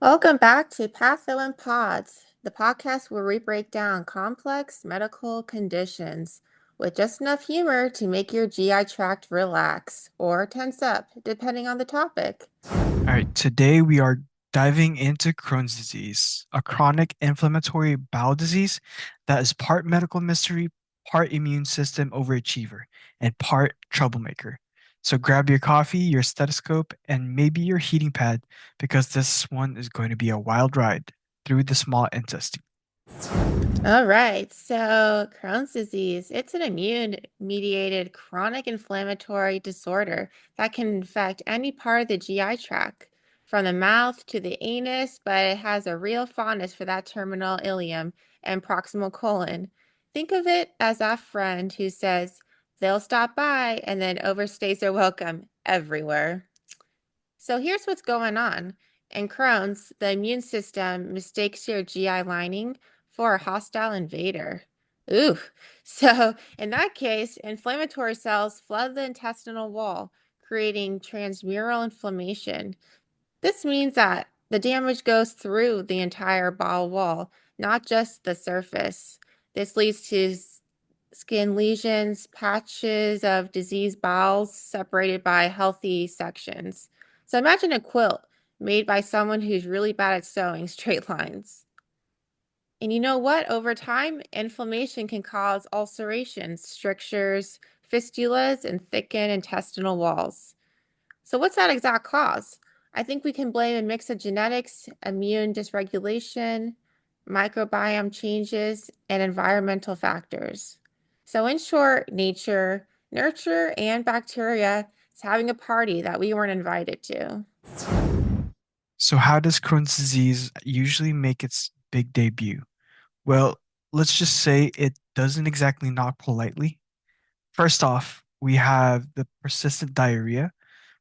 Welcome back to Patho and Pods, the podcast where we break down complex medical conditions with just enough humor to make your GI tract relax or tense up, depending on the topic. All right, today we are diving into Crohn's disease, a chronic inflammatory bowel disease that is part medical mystery, part immune system overachiever, and part troublemaker. So grab your coffee, your stethoscope, and maybe your heating pad because this one is going to be a wild ride through the small intestine. All right, so Crohn's disease, it's an immune-mediated chronic inflammatory disorder that can infect any part of the GI tract, from the mouth to the anus, but it has a real fondness for that terminal ileum and proximal colon. Think of it as that friend who says they'll stop by and then overstays their welcome everywhere. So here's what's going on. In Crohn's, the immune system mistakes your GI lining for a hostile invader. Ooh. So in that case, inflammatory cells flood the intestinal wall, creating transmural inflammation. This means that the damage goes through the entire bowel wall, not just the surface. This leads to skin lesions, patches of diseased bowels separated by healthy sections. So imagine a quilt made by someone who's really bad at sewing straight lines. And you know what? Over time, inflammation can cause ulcerations, strictures, fistulas, and thicken intestinal walls. So, what's that exact cause? I think we can blame a mix of genetics, immune dysregulation, microbiome changes, and environmental factors. So, in short, nature, nurture, and bacteria is having a party that we weren't invited to. So how does Crohn's disease usually make its big debut? Well, let's just say it doesn't exactly knock politely. First off, we have the persistent diarrhea.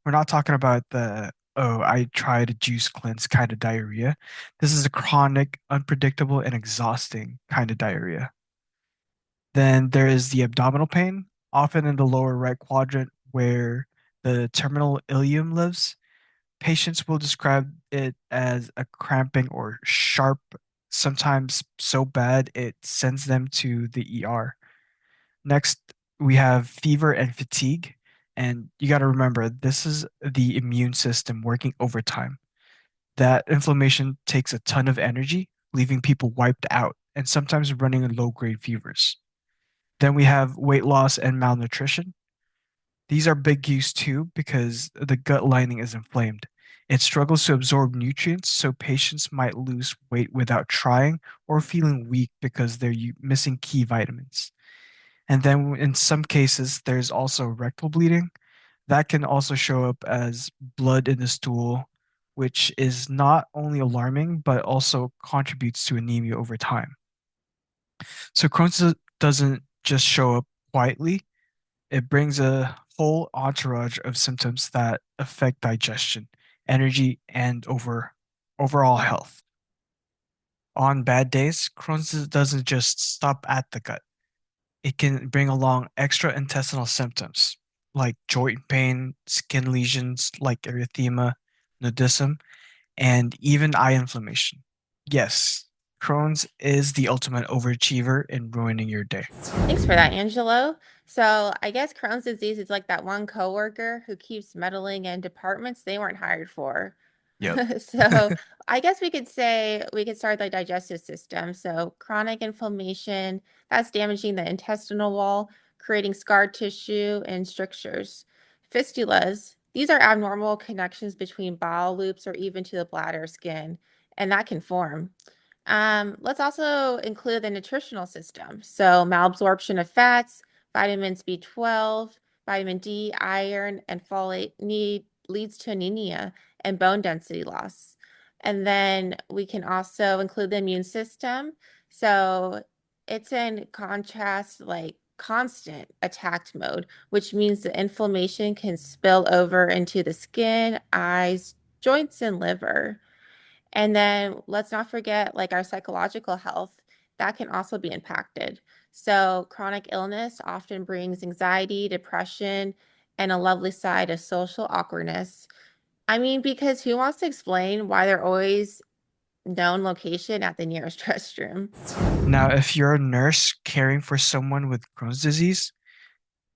We're not talking about the, oh, I tried a juice cleanse kind of diarrhea. This is a chronic, unpredictable, and exhausting kind of diarrhea. Then there is the abdominal pain, often in the lower right quadrant where the terminal ileum lives. Patients will describe it as a cramping or sharp, sometimes so bad it sends them to the ER. Next, we have fever and fatigue. And you got to remember, this is the immune system working overtime. That inflammation takes a ton of energy, leaving people wiped out and sometimes running in low-grade fevers. Then we have weight loss and malnutrition. These are big use too because the gut lining is inflamed. It struggles to absorb nutrients, so patients might lose weight without trying or feeling weak because they're missing key vitamins. And then in some cases, there's also rectal bleeding. That can also show up as blood in the stool, which is not only alarming, but also contributes to anemia over time. So Crohn's doesn't just show up quietly, it brings a whole entourage of symptoms that affect digestion, energy, and overall health. On bad days, Crohn's doesn't just stop at the gut. It can bring along extra intestinal symptoms like joint pain, skin lesions like erythema, nudism, and even eye inflammation. Yes, Crohn's is the ultimate overachiever in ruining your day. Thanks for that, Angelo. So, I guess Crohn's disease is like that one coworker who keeps meddling in departments they weren't hired for. Yep. So, I guess we could say we could start the digestive system. So, chronic inflammation that's damaging the intestinal wall, creating scar tissue and strictures. Fistulas, these are abnormal connections between bowel loops or even to the bladder skin, and that can form. Let's also include the nutritional system. So malabsorption of fats, vitamins B12, vitamin D, iron, and folate need leads to anemia and bone density loss. And then we can also include the immune system. So it's in contrast, like constant attack mode, which means the inflammation can spill over into the skin, eyes, joints, and liver. And then let's not forget like our psychological health that can also be impacted. So chronic illness often brings anxiety, depression, and a lovely side of social awkwardness. I mean, because who wants to explain why they're always known location at the nearest restroom. Now, if you're a nurse caring for someone with Crohn's disease,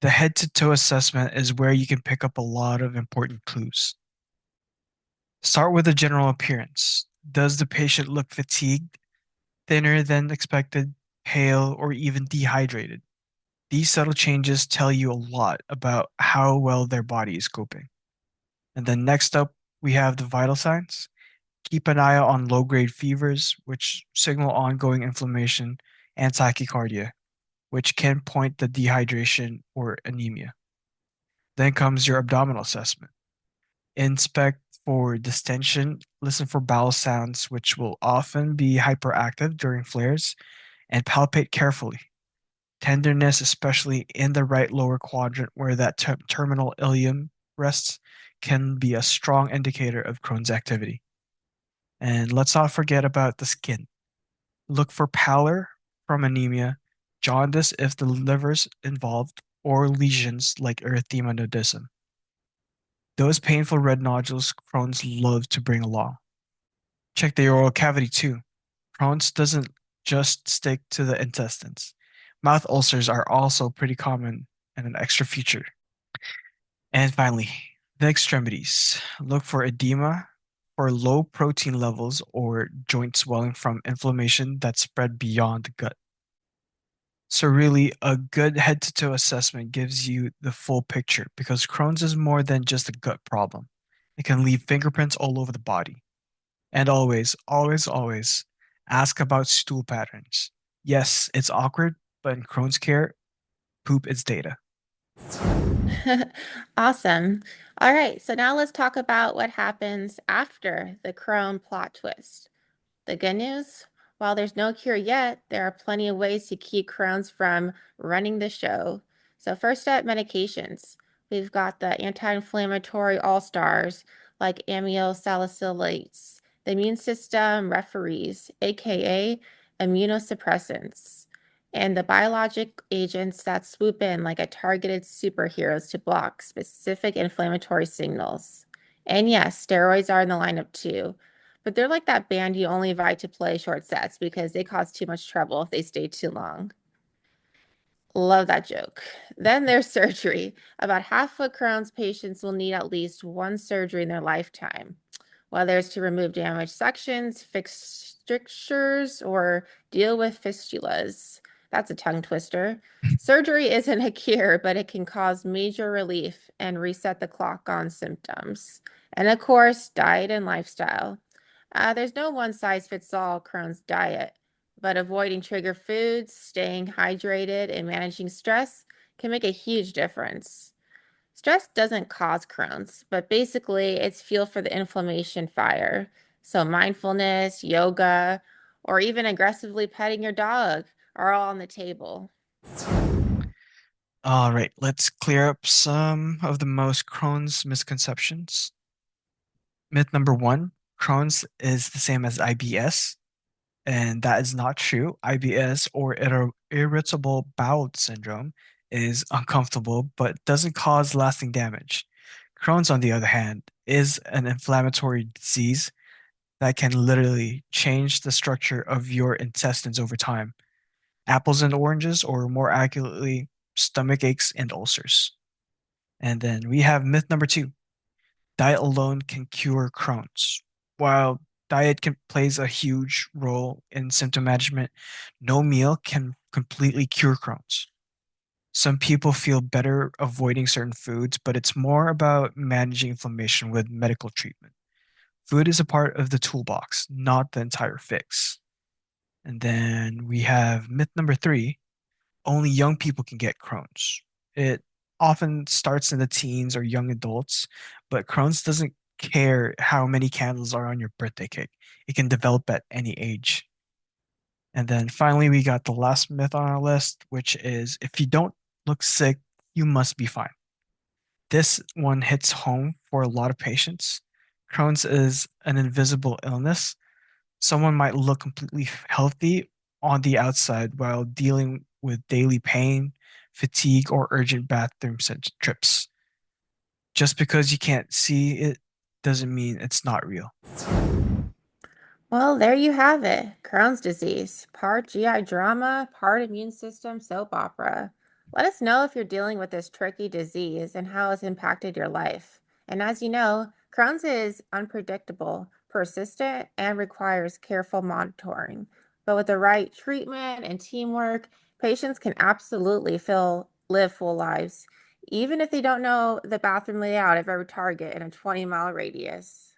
the head to toe assessment is where you can pick up a lot of important clues. Start with the general appearance. Does the patient look fatigued, thinner than expected, pale, or even dehydrated? These subtle changes tell you a lot about how well their body is coping. And then next up, we have the vital signs. Keep an eye out on low-grade fevers, which signal ongoing inflammation, and tachycardia, which can point to dehydration or anemia. Then comes your abdominal assessment. Inspect for distension, listen for bowel sounds, which will often be hyperactive during flares, and palpate carefully. Tenderness, especially in the right lower quadrant where that terminal ileum rests, can be a strong indicator of Crohn's activity. And let's not forget about the skin. Look for pallor from anemia, jaundice if the liver's involved, or lesions like erythema nodosum. Those painful red nodules Crohn's love to bring along. Check the oral cavity too. Crohn's doesn't just stick to the intestines. Mouth ulcers are also pretty common and an extra feature. And finally, the extremities. Look for edema or low protein levels or joint swelling from inflammation that spread beyond the gut. So really, a good head-to-toe assessment gives you the full picture because Crohn's is more than just a gut problem. It can leave fingerprints all over the body. And always, always, always ask about stool patterns. Yes, it's awkward, but in Crohn's care, poop is data. Awesome. All right, so now let's talk about what happens after the Crohn plot twist. The good news, while there's no cure yet, there are plenty of ways to keep Crohn's from running the show. So first up, medications. We've got the anti-inflammatory all-stars like amyosalicylates, the immune system referees, aka immunosuppressants, and the biologic agents that swoop in like a targeted superheroes to block specific inflammatory signals. And yes, steroids are in the lineup too. But they're like that band you only invite to play short sets because they cause too much trouble if they stay too long. Love that joke. Then there's surgery. About half of Crohn's patients will need at least one surgery in their lifetime, whether it's to remove damaged sections, fix strictures, or deal with fistulas. That's a tongue twister. Surgery isn't a cure, but it can cause major relief and reset the clock on symptoms. And of course, diet and lifestyle. There's no one size fits all Crohn's diet, but avoiding trigger foods, staying hydrated, and managing stress can make a huge difference. Stress doesn't cause Crohn's, but basically it's fuel for the inflammation fire. So mindfulness, yoga, or even aggressively petting your dog are all on the table. All right, let's clear up some of the most Crohn's misconceptions. Myth number one, Crohn's is the same as IBS, and that is not true. IBS or irritable bowel syndrome is uncomfortable but doesn't cause lasting damage. Crohn's, on the other hand, is an inflammatory disease that can literally change the structure of your intestines over time. Apples and oranges, or more accurately, stomach aches and ulcers. And then we have myth number two. Diet alone can cure Crohn's. While diet plays a huge role in symptom management, no meal can completely cure Crohn's. Some people feel better avoiding certain foods, but it's more about managing inflammation with medical treatment. Food is a part of the toolbox, not the entire fix. And then we have myth number three, only young people can get Crohn's. It often starts in the teens or young adults, but Crohn's doesn't care how many candles are on your birthday cake. It can develop at any age. And then finally, we got the last myth on our list, which is if you don't look sick, you must be fine. This one hits home for a lot of patients. Crohn's is an invisible illness. Someone might look completely healthy on the outside while dealing with daily pain, fatigue, or urgent bathroom trips. Just because you can't see it doesn't mean it's not real. Well, there you have it. Crohn's disease, part GI drama, part immune system soap opera. Let us know if you're dealing with this tricky disease and how it's impacted your life. And as you know, Crohn's is unpredictable, persistent, and requires careful monitoring. But with the right treatment and teamwork, patients can absolutely live full lives, even if they don't know the bathroom layout of every Target in a 20-mile radius.